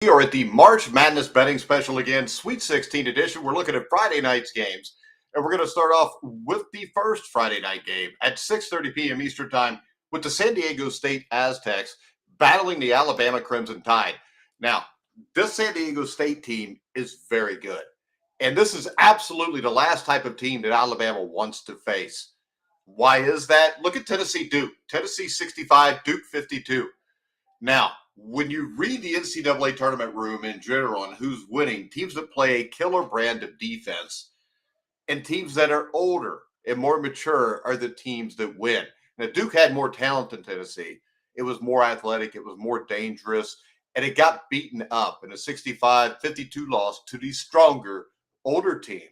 We are at the March Madness betting special again, Sweet 16 edition. We're looking at Friday night's games, and we're going to start off with the first Friday night game at 6:30 p.m. Eastern Time with the San Diego State Aztecs battling the Alabama Crimson Tide. Now, this San Diego State team is very good, and this is absolutely the last type of team that Alabama wants to face. Why is that? Look at Tennessee Duke. Tennessee 65, Duke 52. Now, when you read the NCAA tournament room in general and who's winning, teams that play a killer brand of defense and teams that are older and more mature are the teams that win. Now, Duke had more talent than Tennessee. It was more athletic, it was more dangerous, and it got beaten up in a 65-52 loss to the stronger, older team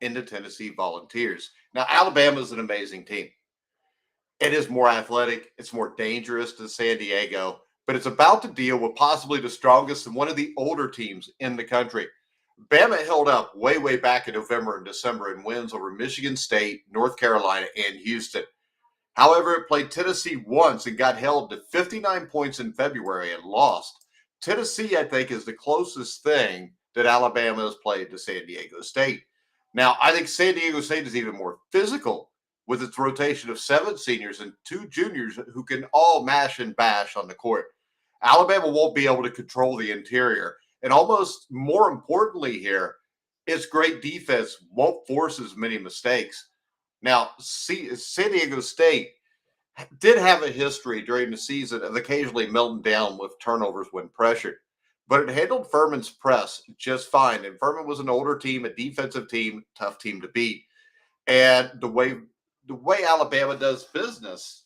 in the Tennessee Volunteers. Now, Alabama is an amazing team. It is more athletic. It's more dangerous than San Diego, but it's about to deal with possibly the strongest and one of the older teams in the country. Bama held up way back in November and December in wins over Michigan State, North Carolina, and Houston. However, it played Tennessee once and got held to 59 points in February and lost. Tennessee, I think, is the closest thing that Alabama has played to San Diego State. Now, I think San Diego State is even more physical with its rotation of 7 seniors and 2 juniors who can all mash and bash on the court. Alabama won't be able to control the interior. And almost more importantly here, its great defense won't force as many mistakes. Now, San Diego State did have a history during the season of occasionally melting down with turnovers when pressured, but it handled Furman's press just fine. And Furman was an older team, a defensive team, tough team to beat. And the way Alabama does business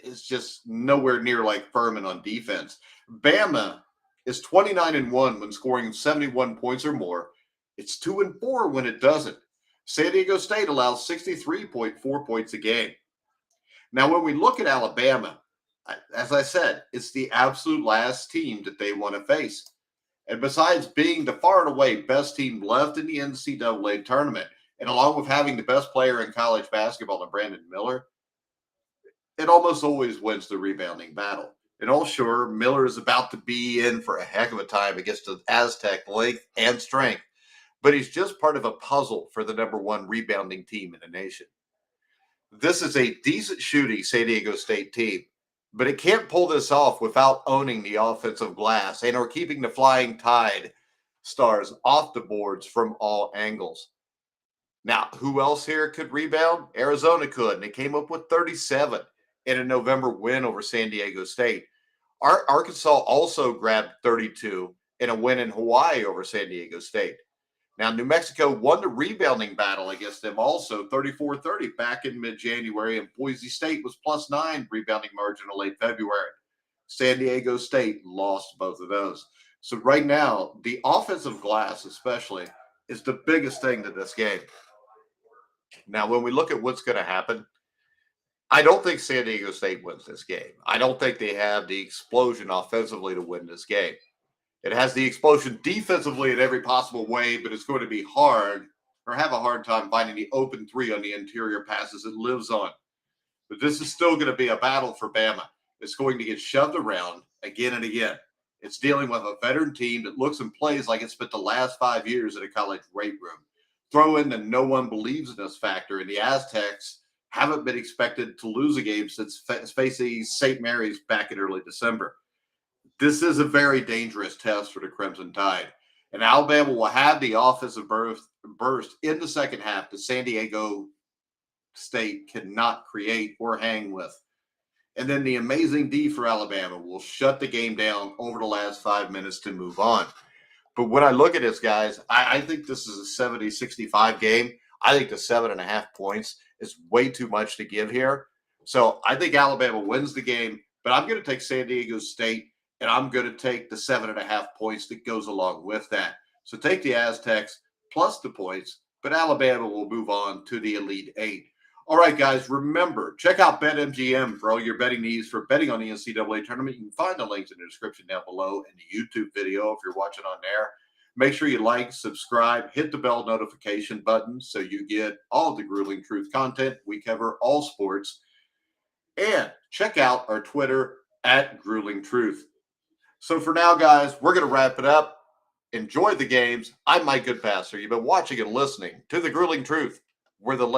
is just nowhere near like Furman on defense. Bama is 29-1 when scoring 71 points or more. It's 2-4 when it doesn't. San Diego State allows 63.4 points a game. Now, when we look at Alabama, as I said, it's the absolute last team that they want to face. And besides being the far and away best team left in the NCAA tournament, and along with having the best player in college basketball in Brandon Miller, it almost always wins the rebounding battle. And all sure, Miller is about to be in for a heck of a time against the Aztec length and strength, but he's just part of a puzzle for the number 1 rebounding team in the nation. This is a decent shooting San Diego State team, but it can't pull this off without owning the offensive glass and or keeping the Flying Tide stars off the boards from all angles. Now, who else here could rebound? Arizona could, and they came up with 37 in a November win over San Diego State. Arkansas also grabbed 32 in a win in Hawaii over San Diego State. Now, New Mexico won the rebounding battle against them also, 34-30 back in mid-January, and Boise State was +9 rebounding margin in late February. San Diego State lost both of those. So right now, the offensive glass especially is the biggest thing to this game. Now, when we look at what's going to happen, I don't think San Diego State wins this game. I don't think they have the explosion offensively to win this game. It has the explosion defensively in every possible way, but it's going to be hard or have a hard time finding the open 3 on the interior passes it lives on. But this is still going to be a battle for Bama. It's going to get shoved around again and again. It's dealing with a veteran team that looks and plays like it spent the last 5 years at a college weight room. Throw in the no one believes in us factor, and the Aztecs haven't been expected to lose a game since facing St. Mary's back in early December. This is a very dangerous test for the Crimson Tide. And Alabama will have the offensive burst in the second half that San Diego State cannot create or hang with. And then the amazing D for Alabama will shut the game down over the last 5 minutes to move on. But when I look at this, guys, I think this is a 70-65 game. I think the 7.5 points is way too much to give here. So I think Alabama wins the game, but I'm going to take San Diego State, and I'm going to take the 7.5 points that goes along with that. So take the Aztecs plus the points, but Alabama will move on to the Elite 8. All right, guys, remember, check out BetMGM for all your betting needs for betting on the NCAA tournament. You can find the links in the description down below and the YouTube video if you're watching on there. Make sure you like, subscribe, hit the bell notification button so you get all the Grueling Truth content. We cover all sports. And check out our Twitter at Grueling Truth. So for now, guys, we're going to wrap it up. Enjoy the games. I'm Mike Goodpaster. You've been watching and listening to The Grueling Truth. We're the